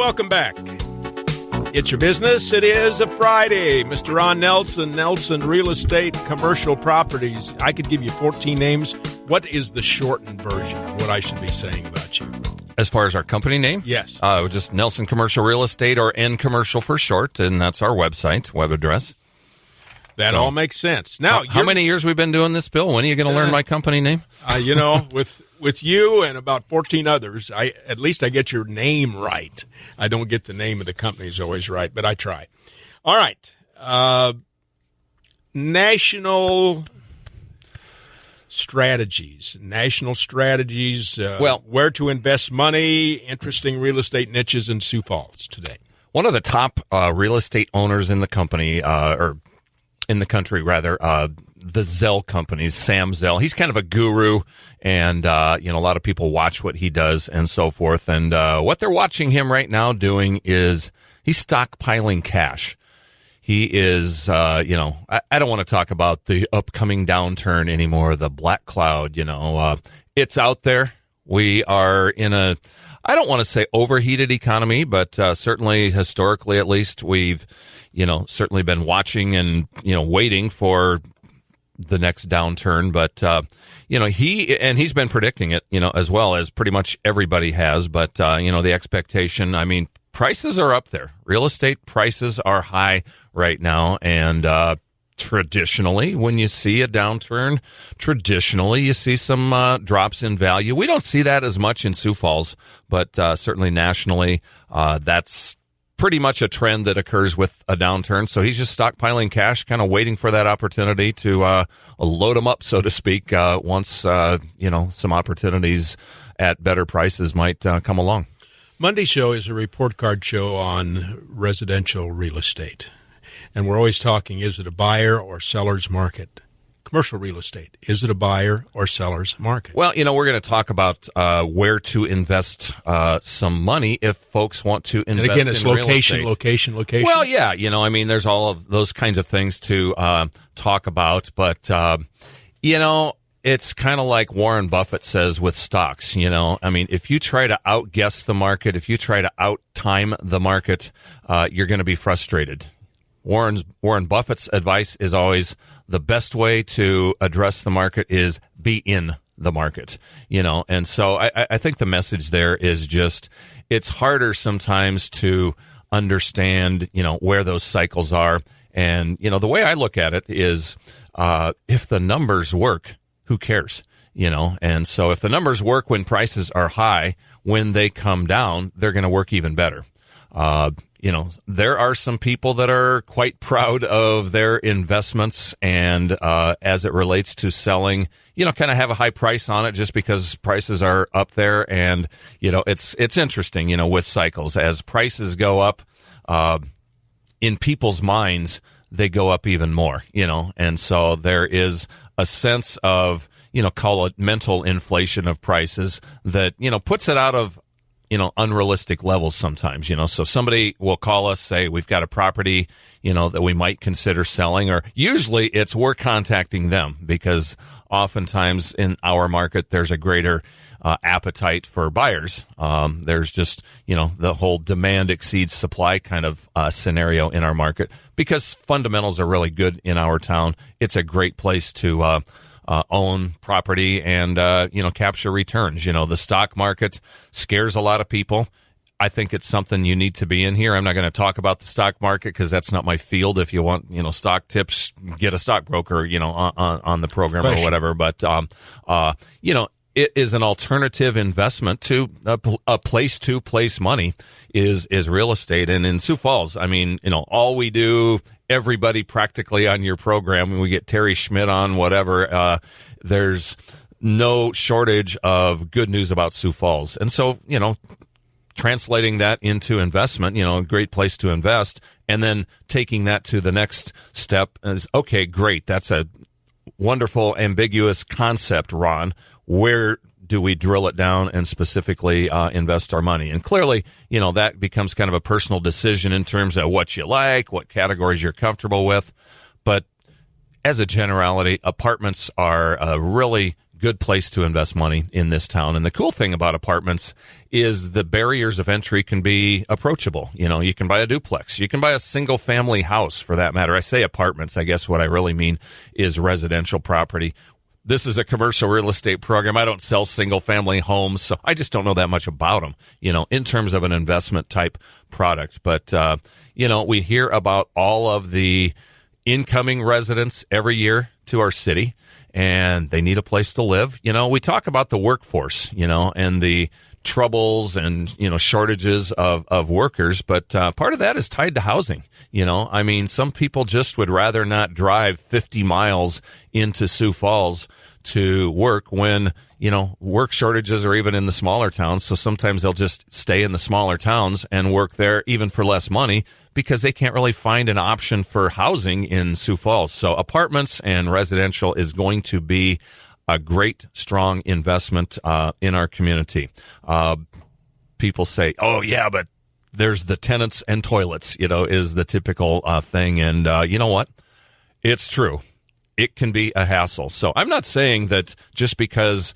welcome back. It's your business. It is a Friday. Mr. Ron Nelson, Nelson Real Estate Commercial Properties. I could give you 14 names. What is the shortened version of what I should be saying about you? As far as our company name? Yes. Just Nelson Commercial Real Estate, or N Commercial for short, and that's our website, web address. That all makes sense. Now, how many years we've been doing this, Bill? When are you going to learn my company name? With you and about 14 others, at least I get your name right. I don't get the name of the companies always right, but I try. All right. National strategies. Where to invest money, interesting real estate niches in Sioux Falls today. One of the top real estate owners in the company, or in the country, rather, the Zell companies, Sam Zell. He's kind of a guru, and a lot of people watch what he does and so forth. And what they're watching him right now doing is he's stockpiling cash. He is, I don't want to talk about the upcoming downturn anymore, the black cloud. It's out there. We are in a, I don't want to say overheated economy, but certainly historically, at least, we've certainly been watching and waiting for the next downturn, but he's been predicting it, as well as pretty much everybody has. But the expectation, prices are up there. Real estate prices are high right now, and traditionally, when you see a downturn, you see some drops in value. We don't see that as much in Sioux Falls, but certainly nationally, that's pretty much a trend that occurs with a downturn. So he's just stockpiling cash, kind of waiting for that opportunity to load them up, so to speak, once some opportunities at better prices might come along. Monday show is a report card show on residential real estate. And we're always talking, is it a buyer or seller's market? Commercial real estate, is it a buyer or seller's market? Well, we're going to talk about where to invest some money if folks want to invest in real estate. And again, it's location. Well, yeah, there's all of those kinds of things to talk about. But, it's kind of like Warren Buffett says with stocks, if you try to outguess the market, if you try to outtime the market, you're going to be frustrated. Warren Buffett's advice is always the best way to address the market is be in the market, and so I think the message there is just it's harder sometimes to understand, where those cycles are. And, the way I look at it is if the numbers work, who cares? And so if the numbers work when prices are high, when they come down, they're going to work even better. There are some people that are quite proud of their investments, and as it relates to selling, kind of have a high price on it just because prices are up there. And, it's interesting, with cycles. As prices go up, in people's minds, they go up even more, and so there is a sense of, call it mental inflation of prices that, puts it out of, unrealistic levels sometimes, so somebody will call us, say, we've got a property, that we might consider selling, or usually it's we're contacting them because oftentimes in our market, there's a greater appetite for buyers. There's just, the whole demand exceeds supply kind of scenario in our market because fundamentals are really good in our town. It's a great place to own property and, capture returns. The stock market scares a lot of people. I think it's something you need to be in here. I'm not going to talk about the stock market because that's not my field. If you want, stock tips, get a stockbroker, on the program or whatever. But, it is an alternative investment to a place to place money is real estate. And in Sioux Falls, all we do, everybody practically on your program, when we get Terry Schmidt on, whatever, there's no shortage of good news about Sioux Falls. And so, translating that into investment, a great place to invest, and then taking that to the next step is, okay, great. That's a wonderful, ambiguous concept, Ron. Where do we drill it down and specifically invest our money? And clearly, that becomes kind of a personal decision in terms of what you like, what categories you're comfortable with. But as a generality, apartments are a really good place to invest money in this town. And the cool thing about apartments is the barriers of entry can be approachable. You know, you can buy a duplex. You can buy a single family house for that matter. I say apartments. I guess what I really mean is residential property. This is a commercial real estate program. I don't sell single family homes, so I just don't know that much about them, you know, in terms of an investment type product. But, you know, we hear about all of the incoming residents every year to our city, and they need a place to live. You know, we talk about the workforce, you know, and the troubles and, you know, shortages of workers, but part of that is tied to housing. You know, I mean, some people just would rather not drive 50 miles into Sioux Falls to work when, you know, work shortages are even in the smaller towns. So sometimes they'll just stay in the smaller towns and work there even for less money because they can't really find an option for housing in Sioux Falls. So apartments and residential is going to be a great, strong investment in our community. People say, oh, yeah, but there's the tenants and toilets, you know, is the typical thing. And you know what? It's true. It can be a hassle. So I'm not saying that just because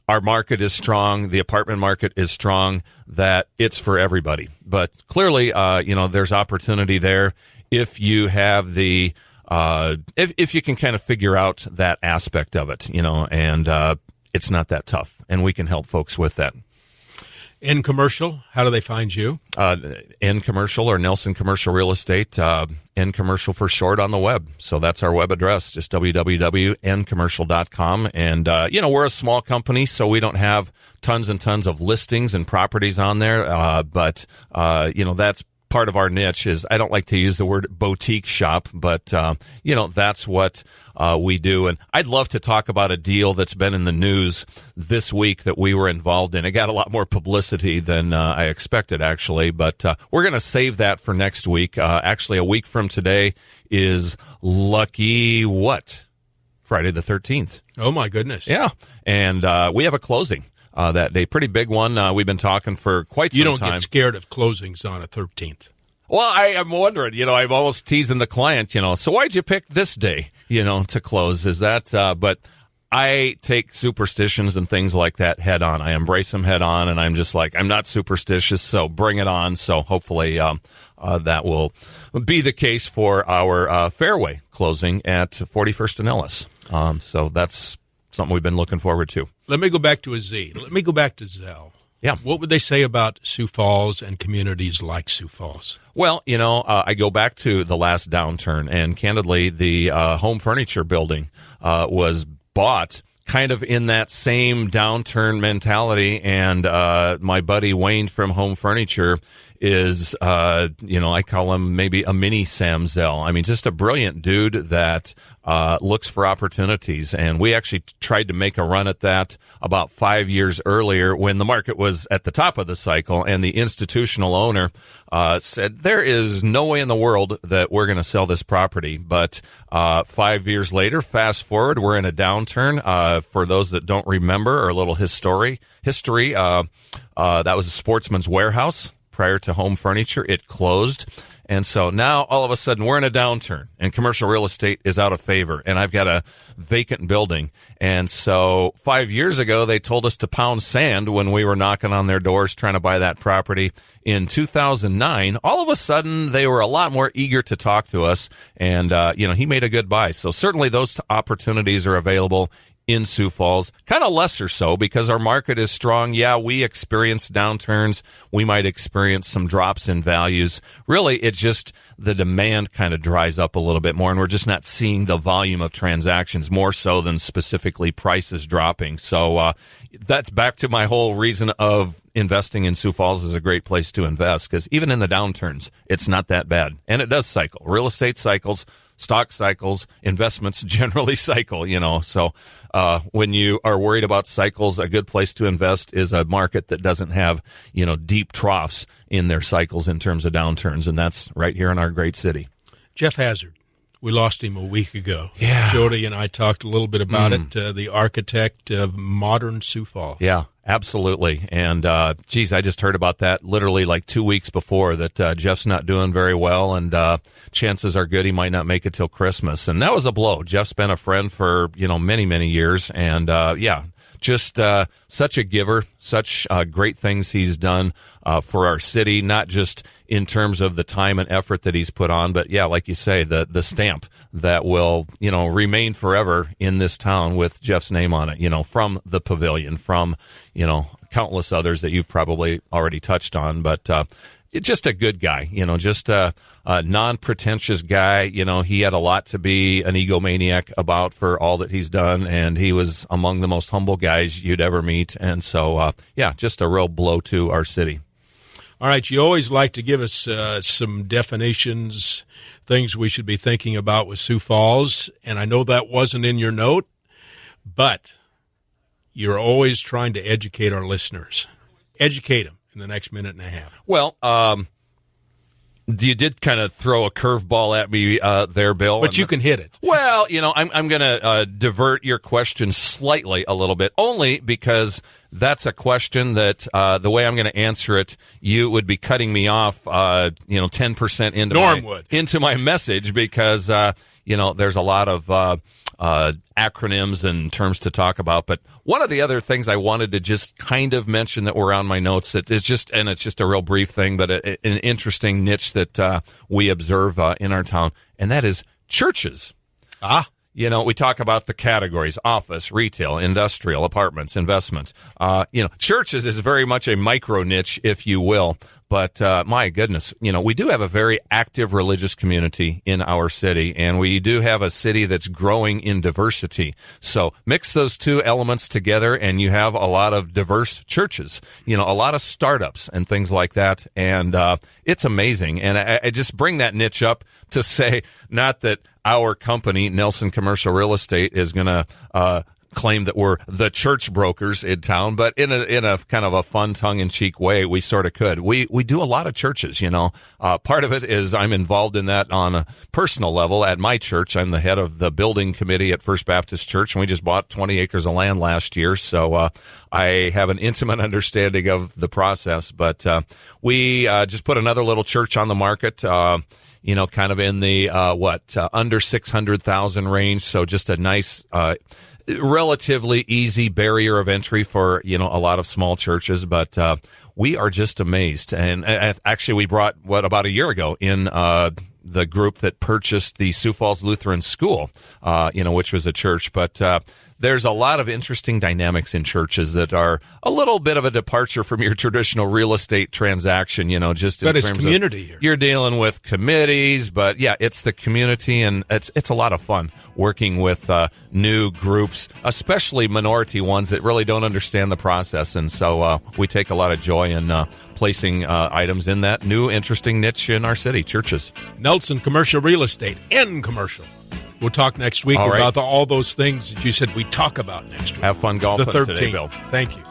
our market is strong, the apartment market is strong, that it's for everybody. But clearly, you know, there's opportunity there if you have the if you can kind of figure out that aspect of it, you know, and it's not that tough. And we can help folks with that. In Commercial, how do they find you? In Commercial or Nelson Commercial Real Estate, In Commercial for short on the web. So that's our web address, just www.ncommercial.com. And, you know, we're a small company, so we don't have tons and tons of listings and properties on there. But you know, that's part of our niche is, I don't like to use the word boutique shop, but, you know, that's what we do. And I'd love to talk about a deal that's been in the news this week that we were involved in. It got a lot more publicity than I expected, actually, but we're going to save that for next week. Actually, a week from today is lucky what? Friday the 13th. Oh, my goodness. Yeah. And we have a closing. That day. Pretty big one. We've been talking for quite some time. You don't get scared of closings on a 13th. Well, I'm wondering, you know, I'm always teasing the client, you know, so why'd you pick this day, you know, to close? Is that, but I take superstitions and things like that head on. I embrace them head on, and I'm just like, I'm not superstitious, so bring it on. So hopefully that will be the case for our fairway closing at 41st and Ellis. So that's something we've been looking forward to. Let me go back to a Z. Let me go back to Zell. Yeah. What would they say about Sioux Falls and communities like Sioux Falls? Well, you know, I go back to the last downturn, and candidly, the home furniture building was bought kind of in that same downturn mentality, and my buddy Wayne from Home Furniture is, you know, I call him maybe a mini Sam Zell. I mean, just a brilliant dude that looks for opportunities. And we actually tried to make a run at that about 5 years earlier when the market was at the top of the cycle, and the institutional owner said, there is no way in the world that we're going to sell this property. But 5 years later, fast forward, we're in a downturn. For those that don't remember, or a little history, that was a Sportsman's Warehouse. Prior to Home Furniture, it closed. And so now all of a sudden we're in a downturn and commercial real estate is out of favor, and I've got a vacant building. And so 5 years ago, they told us to pound sand when we were knocking on their doors trying to buy that property. In 2009, all of a sudden they were a lot more eager to talk to us, and, you know, he made a good buy. So certainly those opportunities are available in Sioux Falls, kind of lesser so because our market is strong. Yeah, we experience downturns. We might experience some drops in values. Really, it's just the demand kind of dries up a little bit more, and we're just not seeing the volume of transactions more so than specifically prices dropping. So that's back to my whole reason of investing in Sioux Falls is a great place to invest, because even in the downturns, it's not that bad. And it does cycle. Real estate cycles, stock cycles, investments generally cycle, you know. So when you are worried about cycles, a good place to invest is a market that doesn't have, you know, deep troughs in their cycles in terms of downturns. And that's right here in our great city. Jeff Hazard. We lost him a week ago. Yeah. Jody and I talked a little bit about it, the architect of modern Sioux Falls. Yeah, absolutely. And, geez, I just heard about that literally like 2 weeks before, that Jeff's not doing very well, and chances are good he might not make it till Christmas. And that was a blow. Jeff's been a friend for, you know, many, many years. And, yeah, just such a giver, such great things he's done for our city, not just in terms of the time and effort that he's put on, but yeah, like you say, the stamp that will, remain forever in this town with Jeff's name on it, from the pavilion, from, countless others that you've probably already touched on, but just a good guy, just a non-pretentious guy. He had a lot to be an egomaniac about for all that he's done, and he was among the most humble guys you'd ever meet. And so, just a real blow to our city. All right, you always like to give us some definitions, things we should be thinking about with Sioux Falls, and I know that wasn't in your note, but you're always trying to educate our listeners. Educate them in the next minute and a half. Well, you did kind of throw a curveball at me there, Bill. But you can hit it. Well, I'm going to divert your question slightly a little bit, only because that's a question that the way I'm going to answer it, you would be cutting me off, 10% into my message because, there's a lot of acronyms and terms to talk about. But one of the other things I wanted to just kind of mention that were on my notes, it's just a real brief thing, but an interesting niche that we observe in our town, and that is churches. We talk about the categories: office, retail, industrial, apartments, investment. Churches is very much a micro niche, if you will. But my goodness, we do have a very active religious community in our city, and we do have a city that's growing in diversity. So mix those two elements together, and you have a lot of diverse churches, a lot of startups and things like that. And it's amazing. And I just bring that niche up to say, not that our company, Nelson Commercial Real Estate, is going to claim that we're the church brokers in town, but in a kind of a fun, tongue-in-cheek way, we sort of could. We do a lot of churches, Part of it is I'm involved in that on a personal level at my church. I'm the head of the building committee at First Baptist Church, and we just bought 20 acres of land last year, so I have an intimate understanding of the process. But we just put another little church on the market, kind of in the under 600,000 range, so just a nice relatively easy barrier of entry for, a lot of small churches, but we are just amazed. And actually, we brought, about a year ago in the group that purchased the Sioux Falls Lutheran School, which was a church, but there's a lot of interesting dynamics in churches that are a little bit of a departure from your traditional real estate transaction, just in terms community of here. You're dealing with committees, but yeah, it's the community, and it's a lot of fun working with new groups, especially minority ones that really don't understand the process. And so we take a lot of joy in placing items in that new interesting niche in our city, churches. Nelson Commercial Real Estate, N Commercial. We'll talk next week about all those things that you said we talk about next week. Have fun golfing the 13th. Today, Bill. Thank you.